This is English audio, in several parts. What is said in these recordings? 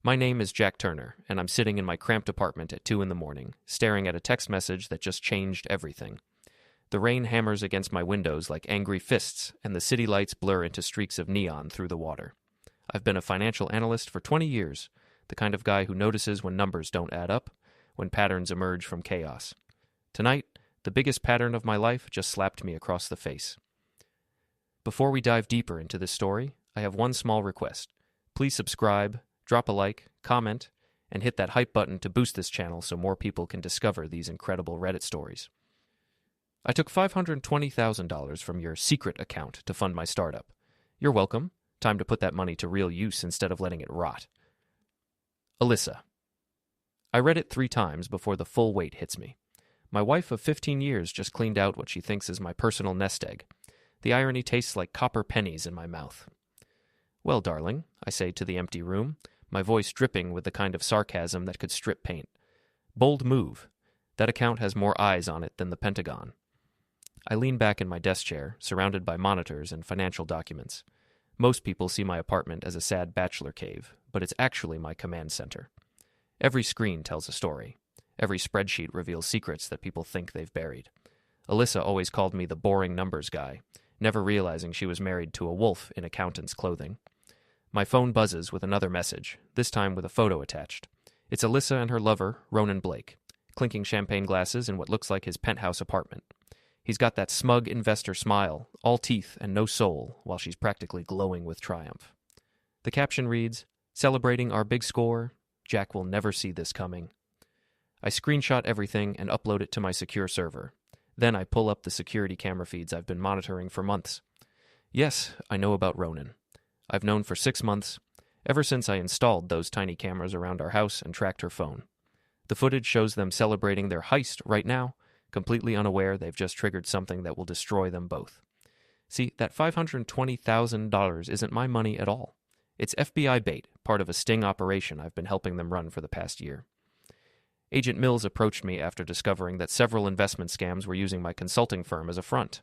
My name is Jack Turner, and I'm sitting in my cramped apartment at 2 in the morning, staring at a text message that just changed everything. The rain hammers against my windows like angry fists, and the city lights blur into streaks of neon through the water. I've been a financial analyst for 20 years, the kind of guy who notices when numbers don't add up, when patterns emerge from chaos. Tonight, the biggest pattern of my life just slapped me across the face. Before we dive deeper into this story, I have one small request. Please subscribe, drop a like, comment, and hit that hype button to boost this channel so more people can discover these incredible Reddit stories. I took $520,000 from your secret account to fund my startup. You're welcome. Time to put that money to real use instead of letting it rot. Alyssa. I read it 3 times before the full weight hits me. My wife of 15 years just cleaned out what she thinks is my personal nest egg. The irony tastes like copper pennies in my mouth. Well, darling, I say to the empty room, my voice dripping with the kind of sarcasm that could strip paint. Bold move. That account has more eyes on it than the Pentagon. I lean back in my desk chair, surrounded by monitors and financial documents. Most people see my apartment as a sad bachelor cave, but it's actually my command center. Every screen tells a story. Every spreadsheet reveals secrets that people think they've buried. Alyssa always called me the boring numbers guy, never realizing she was married to a wolf in accountant's clothing. My phone buzzes with another message, this time with a photo attached. It's Alyssa and her lover, Ronan Blake, clinking champagne glasses in what looks like his penthouse apartment. He's got that smug investor smile, all teeth and no soul, while she's practically glowing with triumph. The caption reads, "Celebrating our big score. Jack will never see this coming." I screenshot everything and upload it to my secure server. Then I pull up the security camera feeds I've been monitoring for months. Yes, I know about Ronan. I've known for 6 months, ever since I installed those tiny cameras around our house and tracked her phone. The footage shows them celebrating their heist right now, completely unaware they've just triggered something that will destroy them both. See, that $520,000 isn't my money at all. It's FBI bait, part of a sting operation I've been helping them run for the past year. Agent Mills approached me after discovering that several investment scams were using my consulting firm as a front.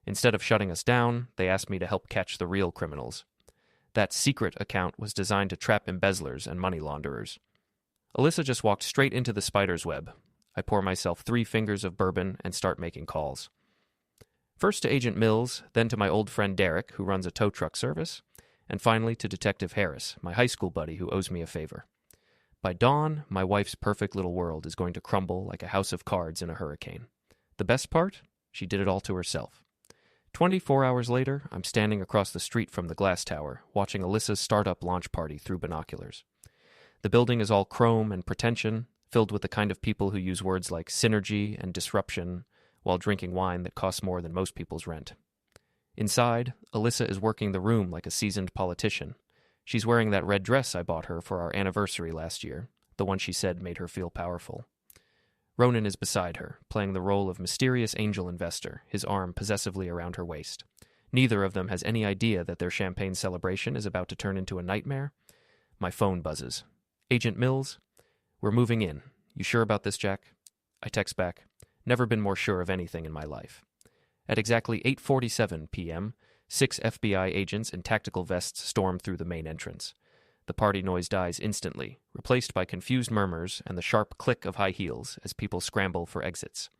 Instead of shutting us down, they asked me to help catch the real criminals. That secret account was designed to trap embezzlers and money launderers. Alyssa just walked straight into the spider's web. I pour myself 3 fingers of bourbon and start making calls. First to Agent Mills, then to my old friend Derek, who runs a tow truck service, and finally to Detective Harris, my high school buddy who owes me a favor. By dawn, my wife's perfect little world is going to crumble like a house of cards in a hurricane. The best part? She did it all to herself. 24 hours later, I'm standing across the street from the glass tower, watching Alyssa's startup launch party through binoculars. The building is all chrome and pretension, filled with the kind of people who use words like synergy and disruption while drinking wine that costs more than most people's rent. Inside, Alyssa is working the room like a seasoned politician. She's wearing that red dress I bought her for our anniversary last year, the one she said made her feel powerful. Ronan is beside her, playing the role of mysterious angel investor, his arm possessively around her waist. Neither of them has any idea that their champagne celebration is about to turn into a nightmare. My phone buzzes. Agent Mills? We're moving in. You sure about this, Jack? I text back. Never been more sure of anything in my life. At exactly 8:47 p.m., 6 FBI agents in tactical vests storm through the main entrance. The party noise dies instantly, replaced by confused murmurs and the sharp click of high heels as people scramble for exits.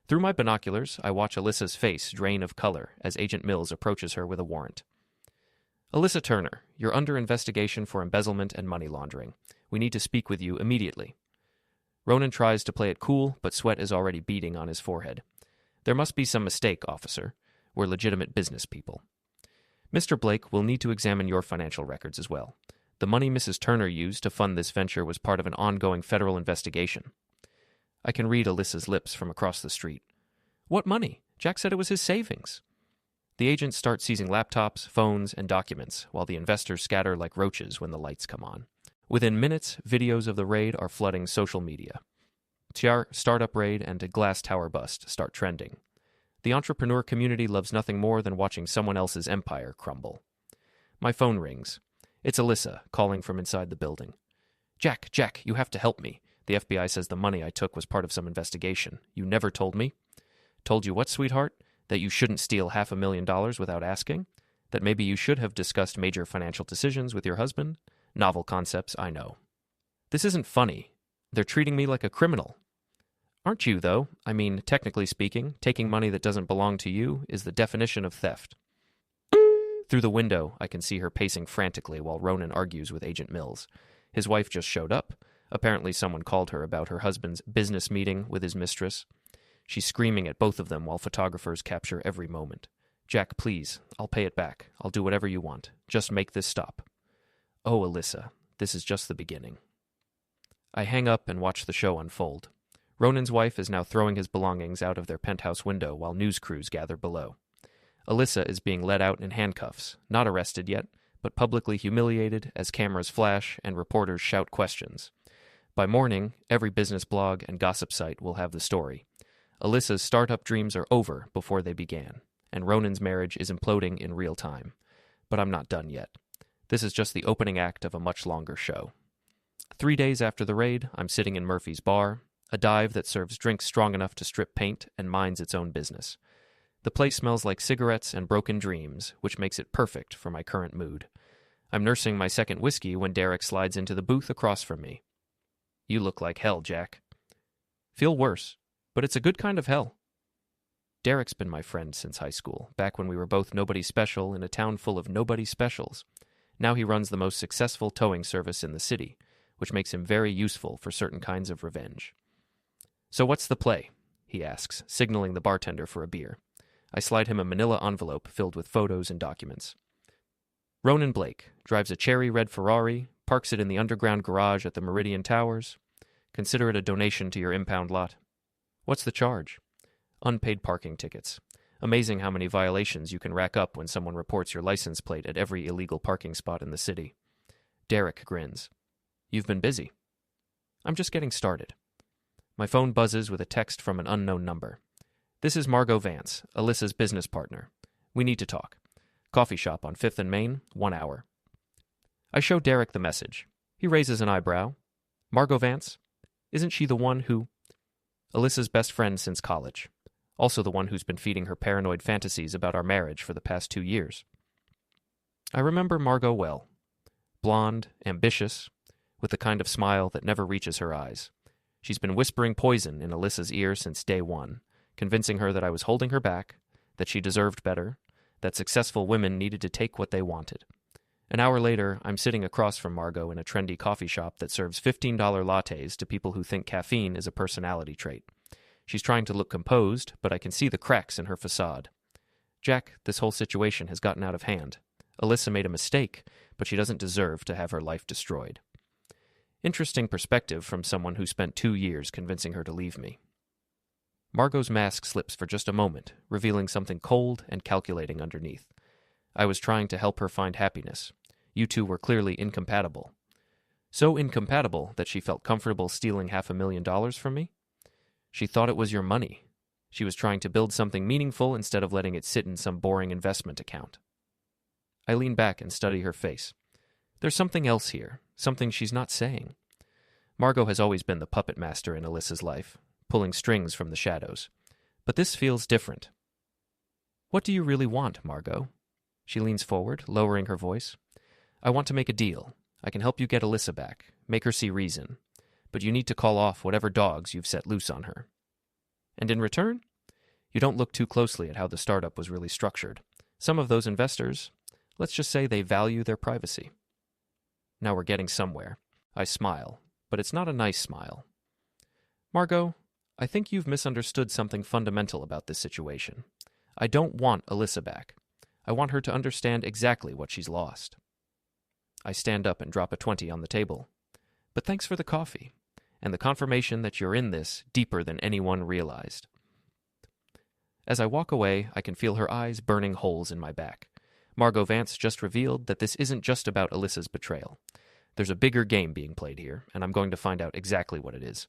Through my binoculars, I watch Alyssa's face drain of color as Agent Mills approaches her with a warrant. Alyssa Turner, you're under investigation for embezzlement and money laundering. We need to speak with you immediately. Ronan tries to play it cool, but sweat is already beading on his forehead. There must be some mistake, officer. We're legitimate business people. Mr. Blake will need to examine your financial records as well. The money Mrs. Turner used to fund this venture was part of an ongoing federal investigation. I can read Alyssa's lips from across the street. What money? Jack said it was his savings. The agents start seizing laptops, phones, and documents, while the investors scatter like roaches when the lights come on. Within minutes, videos of the raid are flooding social media. Startup raid and a glass tower bust start trending. The entrepreneur community loves nothing more than watching someone else's empire crumble. My phone rings. It's Alyssa, calling from inside the building. Jack, you have to help me. The FBI says the money I took was part of some investigation. You never told me. Told you what, sweetheart? That you shouldn't steal $500,000 without asking? That maybe you should have discussed major financial decisions with your husband? Novel concepts, I know. This isn't funny. They're treating me like a criminal. Aren't you, though? I mean, technically speaking, taking money that doesn't belong to you is the definition of theft. Through the window, I can see her pacing frantically while Ronan argues with Agent Mills. His wife just showed up. Apparently someone called her about her husband's business meeting with his mistress. She's screaming at both of them while photographers capture every moment. Jack, please, I'll pay it back. I'll do whatever you want. Just make this stop. Oh, Alyssa, this is just the beginning. I hang up and watch the show unfold. Ronan's wife is now throwing his belongings out of their penthouse window while news crews gather below. Alyssa is being led out in handcuffs, not arrested yet, but publicly humiliated as cameras flash and reporters shout questions. By morning, every business blog and gossip site will have the story. Alyssa's startup dreams are over before they began, and Ronan's marriage is imploding in real time. But I'm not done yet. This is just the opening act of a much longer show. 3 days after the raid, I'm sitting in Murphy's bar, a dive that serves drinks strong enough to strip paint and minds its own business. The place smells like cigarettes and broken dreams, which makes it perfect for my current mood. I'm nursing my second whiskey when Derek slides into the booth across from me. You look like hell, Jack. Feel worse, but it's a good kind of hell. Derek's been my friend since high school, back when we were both nobody special in a town full of nobody specials. Now he runs the most successful towing service in the city, which makes him very useful for certain kinds of revenge. So what's the play? He asks, signaling the bartender for a beer. I slide him a manila envelope filled with photos and documents. Ronan Blake drives a cherry red Ferrari, parks it in the underground garage at the Meridian Towers. Consider it a donation to your impound lot. What's the charge? Unpaid parking tickets. Amazing how many violations you can rack up when someone reports your license plate at every illegal parking spot in the city. Derek grins. You've been busy. I'm just getting started. My phone buzzes with a text from an unknown number. This is Margot Vance, Alyssa's business partner. We need to talk. Coffee shop on 5th and Main, 1 hour. I show Derek the message. He raises an eyebrow. Margot Vance? Isn't she the one who... Alyssa's best friend since college. Also the one who's been feeding her paranoid fantasies about our marriage for the past 2 years. I remember Margot well. Blonde, ambitious, with the kind of smile that never reaches her eyes. She's been whispering poison in Alyssa's ear since day one, convincing her that I was holding her back, that she deserved better, that successful women needed to take what they wanted. An hour later, I'm sitting across from Margot in a trendy coffee shop that serves $15 lattes to people who think caffeine is a personality trait. She's trying to look composed, but I can see the cracks in her facade. Jack, this whole situation has gotten out of hand. Alyssa made a mistake, but she doesn't deserve to have her life destroyed. Interesting perspective from someone who spent 2 years convincing her to leave me. Margot's mask slips for just a moment, revealing something cold and calculating underneath. I was trying to help her find happiness. You two were clearly incompatible. So incompatible that she felt comfortable stealing $500,000 from me? She thought it was your money. She was trying to build something meaningful instead of letting it sit in some boring investment account. I lean back and study her face. There's something else here, something she's not saying. Margot has always been the puppet master in Alyssa's life, pulling strings from the shadows. But this feels different. What do you really want, Margot? She leans forward, lowering her voice. I want to make a deal. I can help you get Alyssa back, make her see reason. But you need to call off whatever dogs you've set loose on her. And in return? You don't look too closely at how the startup was really structured. Some of those investors, let's just say they value their privacy. Now we're getting somewhere. I smile, but it's not a nice smile. Margot, I think you've misunderstood something fundamental about this situation. I don't want Alyssa back. I want her to understand exactly what she's lost. I stand up and drop a 20 on the table. But thanks for the coffee, and the confirmation that you're in this deeper than anyone realized. As I walk away, I can feel her eyes burning holes in my back. Margot Vance just revealed that this isn't just about Alyssa's betrayal. There's a bigger game being played here, and I'm going to find out exactly what it is.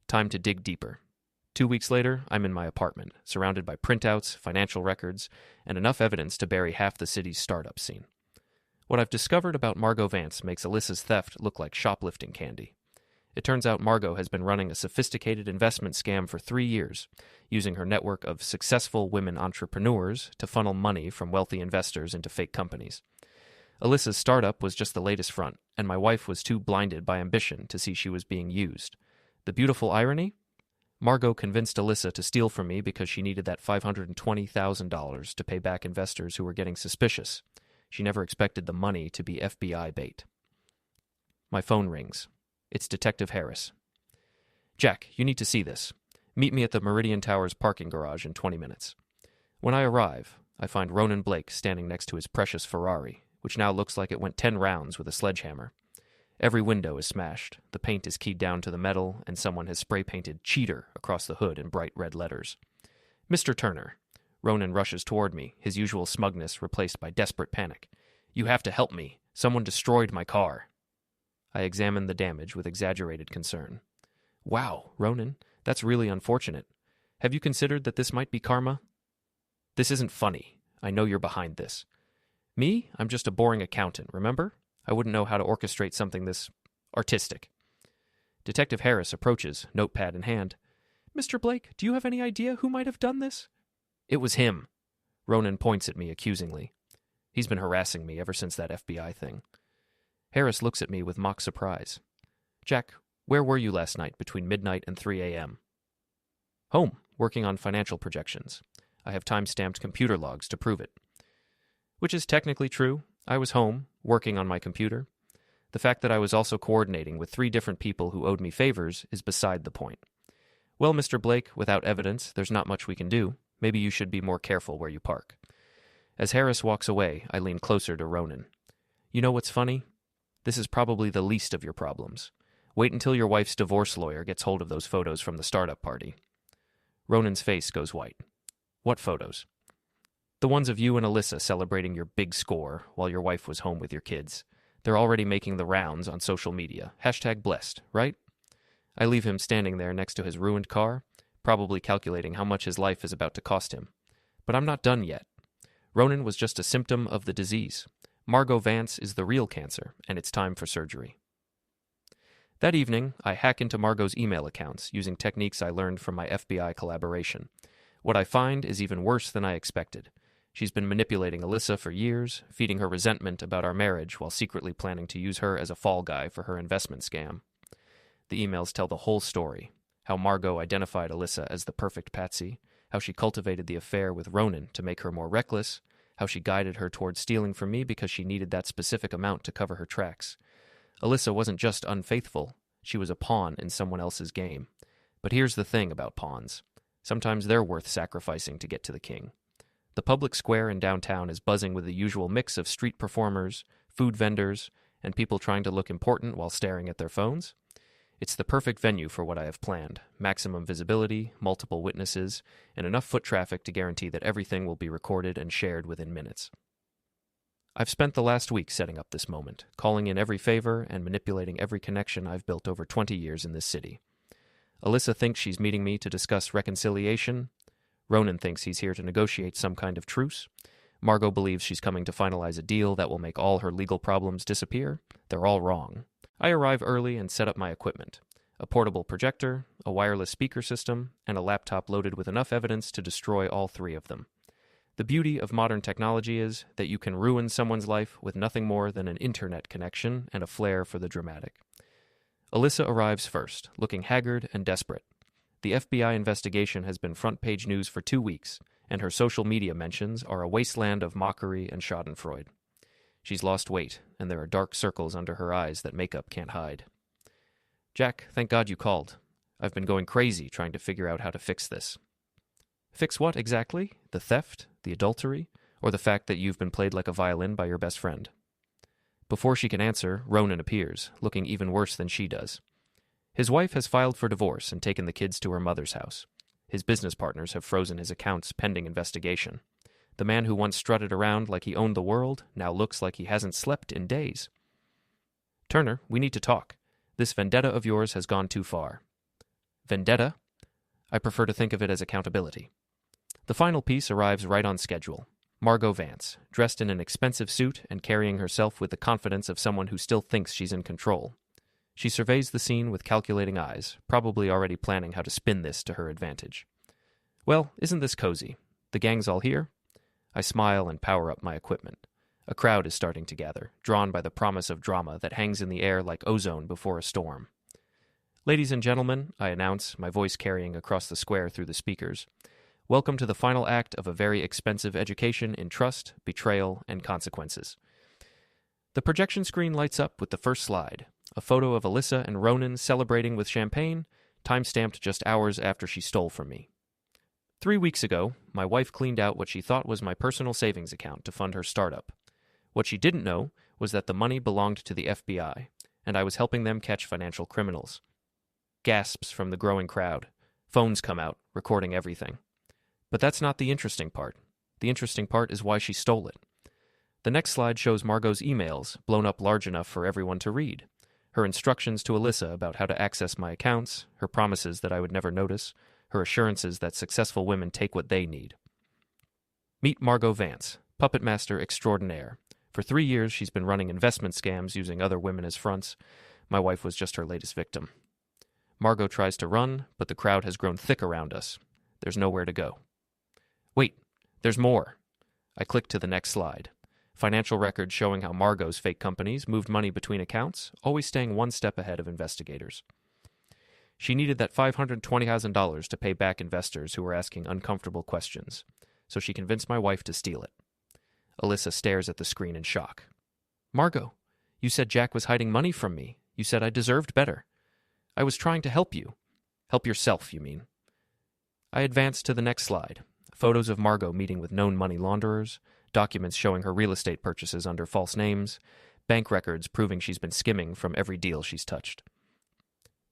Time to dig deeper. 2 weeks later, I'm in my apartment, surrounded by printouts, financial records, and enough evidence to bury half the city's startup scene. What I've discovered about Margot Vance makes Alyssa's theft look like shoplifting candy. It turns out Margot has been running a sophisticated investment scam for 3 years, using her network of successful women entrepreneurs to funnel money from wealthy investors into fake companies. Alyssa's startup was just the latest front, and my wife was too blinded by ambition to see she was being used. The beautiful irony? Margot convinced Alyssa to steal from me because she needed that $520,000 to pay back investors who were getting suspicious. She never expected the money to be FBI bait. My phone rings. It's Detective Harris. Jack, you need to see this. Meet me at the Meridian Towers parking garage in 20 minutes. When I arrive, I find Ronan Blake standing next to his precious Ferrari, which now looks like it went 10 rounds with a sledgehammer. Every window is smashed, the paint is keyed down to the metal, and someone has spray-painted "Cheater" across the hood in bright red letters. Mr. Turner. Ronan rushes toward me, his usual smugness replaced by desperate panic. You have to help me. Someone destroyed my car. I examine the damage with exaggerated concern. Wow, Ronan, that's really unfortunate. Have you considered that this might be karma? This isn't funny. I know you're behind this. Me? I'm just a boring accountant, remember? I wouldn't know how to orchestrate something this artistic. Detective Harris approaches, notepad in hand. Mr. Blake, do you have any idea who might have done this? It was him. Ronan points at me accusingly. He's been harassing me ever since that FBI thing. Harris looks at me with mock surprise. Jack, where were you last night between midnight and 3 a.m.? Home, working on financial projections. I have time-stamped computer logs to prove it. Which is technically true. I was home, working on my computer. The fact that I was also coordinating with 3 different people who owed me favors is beside the point. Well, Mr. Blake, without evidence, there's not much we can do. Maybe you should be more careful where you park. As Harris walks away, I lean closer to Ronan. You know what's funny? This is probably the least of your problems. Wait until your wife's divorce lawyer gets hold of those photos from the startup party. Ronan's face goes white. What photos? The ones of you and Alyssa celebrating your big score while your wife was home with your kids. They're already making the rounds on social media. #blessed, right? I leave him standing there next to his ruined car, probably calculating how much his life is about to cost him. But I'm not done yet. Ronan was just a symptom of the disease. Margot Vance is the real cancer, and it's time for surgery. That evening, I hack into Margot's email accounts using techniques I learned from my FBI collaboration. What I find is even worse than I expected. She's been manipulating Alyssa for years, feeding her resentment about our marriage while secretly planning to use her as a fall guy for her investment scam. The emails tell the whole story. How Margot identified Alyssa as the perfect patsy, how she cultivated the affair with Ronan to make her more reckless, how she guided her toward stealing from me because she needed that specific amount to cover her tracks. Alyssa wasn't just unfaithful, she was a pawn in someone else's game. But here's the thing about pawns. Sometimes they're worth sacrificing to get to the king. The public square in downtown is buzzing with the usual mix of street performers, food vendors, and people trying to look important while staring at their phones. It's the perfect venue for what I have planned. Maximum visibility, multiple witnesses, and enough foot traffic to guarantee that everything will be recorded and shared within minutes. I've spent the last week setting up this moment, calling in every favor and manipulating every connection I've built over 20 years in this city. Alyssa thinks she's meeting me to discuss reconciliation. Ronan thinks he's here to negotiate some kind of truce. Margot believes she's coming to finalize a deal that will make all her legal problems disappear. They're all wrong. I arrive early and set up my equipment. A portable projector, a wireless speaker system, and a laptop loaded with enough evidence to destroy all 3 of them. The beauty of modern technology is that you can ruin someone's life with nothing more than an internet connection and a flair for the dramatic. Alyssa arrives first, looking haggard and desperate. The FBI investigation has been front-page news for 2 weeks, and her social media mentions are a wasteland of mockery and schadenfreude. She's lost weight, and there are dark circles under her eyes that makeup can't hide. Jack, thank God you called. I've been going crazy trying to figure out how to fix this. Fix what exactly? The theft? The adultery? Or the fact that you've been played like a violin by your best friend? Before she can answer, Ronan appears, looking even worse than she does. His wife has filed for divorce and taken the kids to her mother's house. His business partners have frozen his accounts pending investigation. The man who once strutted around like he owned the world now looks like he hasn't slept in days. Turner, we need to talk. This vendetta of yours has gone too far. Vendetta? I prefer to think of it as accountability. The final piece arrives right on schedule. Margot Vance, dressed in an expensive suit and carrying herself with the confidence of someone who still thinks she's in control. She surveys the scene with calculating eyes, probably already planning how to spin this to her advantage. Well, isn't this cozy? The gang's all here? I smile and power up my equipment. A crowd is starting to gather, drawn by the promise of drama that hangs in the air like ozone before a storm. "Ladies and gentlemen," I announce, my voice carrying across the square through the speakers, "welcome to the final act of a very expensive education in trust, betrayal, and consequences." The projection screen lights up with the first slide, a photo of Alyssa and Ronan celebrating with champagne, time-stamped just hours after she stole from me. 3 weeks ago, my wife cleaned out what she thought was my personal savings account to fund her startup. What she didn't know was that the money belonged to the FBI, and I was helping them catch financial criminals. Gasps from the growing crowd. Phones come out, recording everything. But that's not the interesting part. The interesting part is why she stole it. The next slide shows Margot's emails, blown up large enough for everyone to read. Her instructions to Alyssa about how to access my accounts, her promises that I would never notice, her assurances that successful women take what they need. Meet Margot Vance, puppet master extraordinaire. For 3 years, she's been running investment scams using other women as fronts. My wife was just her latest victim. Margot tries to run, but the crowd has grown thick around us. There's nowhere to go. Wait, there's more. I click to the next slide. Financial records showing how Margot's fake companies moved money between accounts, always staying one step ahead of investigators. She needed that $520,000 to pay back investors who were asking uncomfortable questions, so she convinced my wife to steal it. Alyssa stares at the screen in shock. "Margot, you said Jack was hiding money from me. You said I deserved better. I was trying to help you." "Help yourself, you mean." I advance to the next slide. Photos of Margot meeting with known money launderers, documents showing her real estate purchases under false names, bank records proving she's been skimming from every deal she's touched.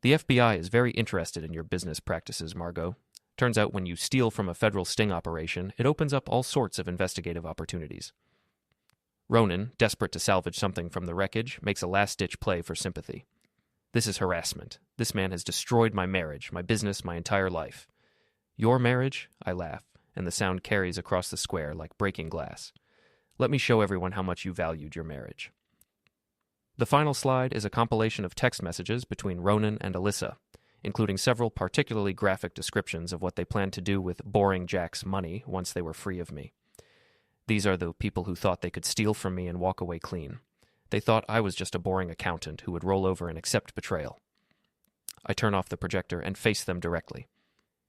"The FBI is very interested in your business practices, Margot. Turns out when you steal from a federal sting operation, it opens up all sorts of investigative opportunities." Ronan, desperate to salvage something from the wreckage, makes a last-ditch play for sympathy. "This is harassment. This man has destroyed my marriage, my business, my entire life." "Your marriage?" I laugh, and the sound carries across the square like breaking glass. "Let me show everyone how much you valued your marriage." The final slide is a compilation of text messages between Ronan and Alyssa, including several particularly graphic descriptions of what they planned to do with boring Jack's money once they were free of me. These are the people who thought they could steal from me and walk away clean. They thought I was just a boring accountant who would roll over and accept betrayal. I turn off the projector and face them directly.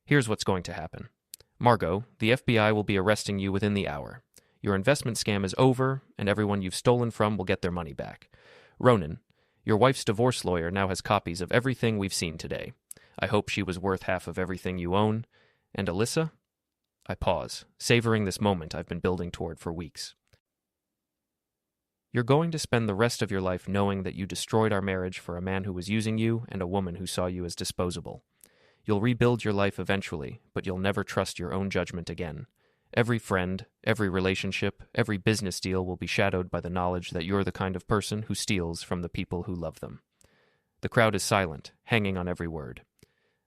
Here's what's going to happen. "Margot, the FBI will be arresting you within the hour. Your investment scam is over, and everyone you've stolen from will get their money back. Ronan, your wife's divorce lawyer now has copies of everything we've seen today. I hope she was worth half of everything you own. And Alyssa?" I pause, savoring this moment I've been building toward for weeks. "You're going to spend the rest of your life knowing that you destroyed our marriage for a man who was using you and a woman who saw you as disposable. You'll rebuild your life eventually, but you'll never trust your own judgment again. Every friend, every relationship, every business deal will be shadowed by the knowledge that you're the kind of person who steals from the people who love them." The crowd is silent, hanging on every word.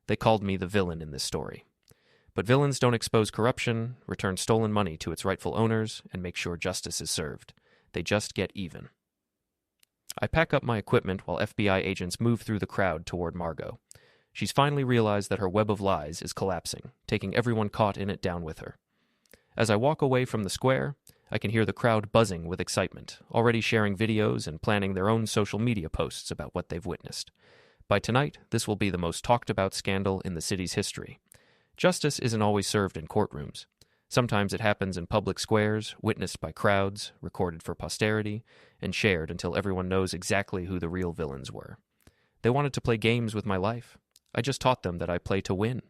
They called me the villain in this story. But villains don't expose corruption, return stolen money to its rightful owners, and make sure justice is served. They just get even. I pack up my equipment while FBI agents move through the crowd toward Margot. She's finally realized that her web of lies is collapsing, taking everyone caught in it down with her. As I walk away from the square, I can hear the crowd buzzing with excitement, already sharing videos and planning their own social media posts about what they've witnessed. By tonight, this will be the most talked-about scandal in the city's history. Justice isn't always served in courtrooms. Sometimes it happens in public squares, witnessed by crowds, recorded for posterity, and shared until everyone knows exactly who the real villains were. They wanted to play games with my life. I just taught them that I play to win.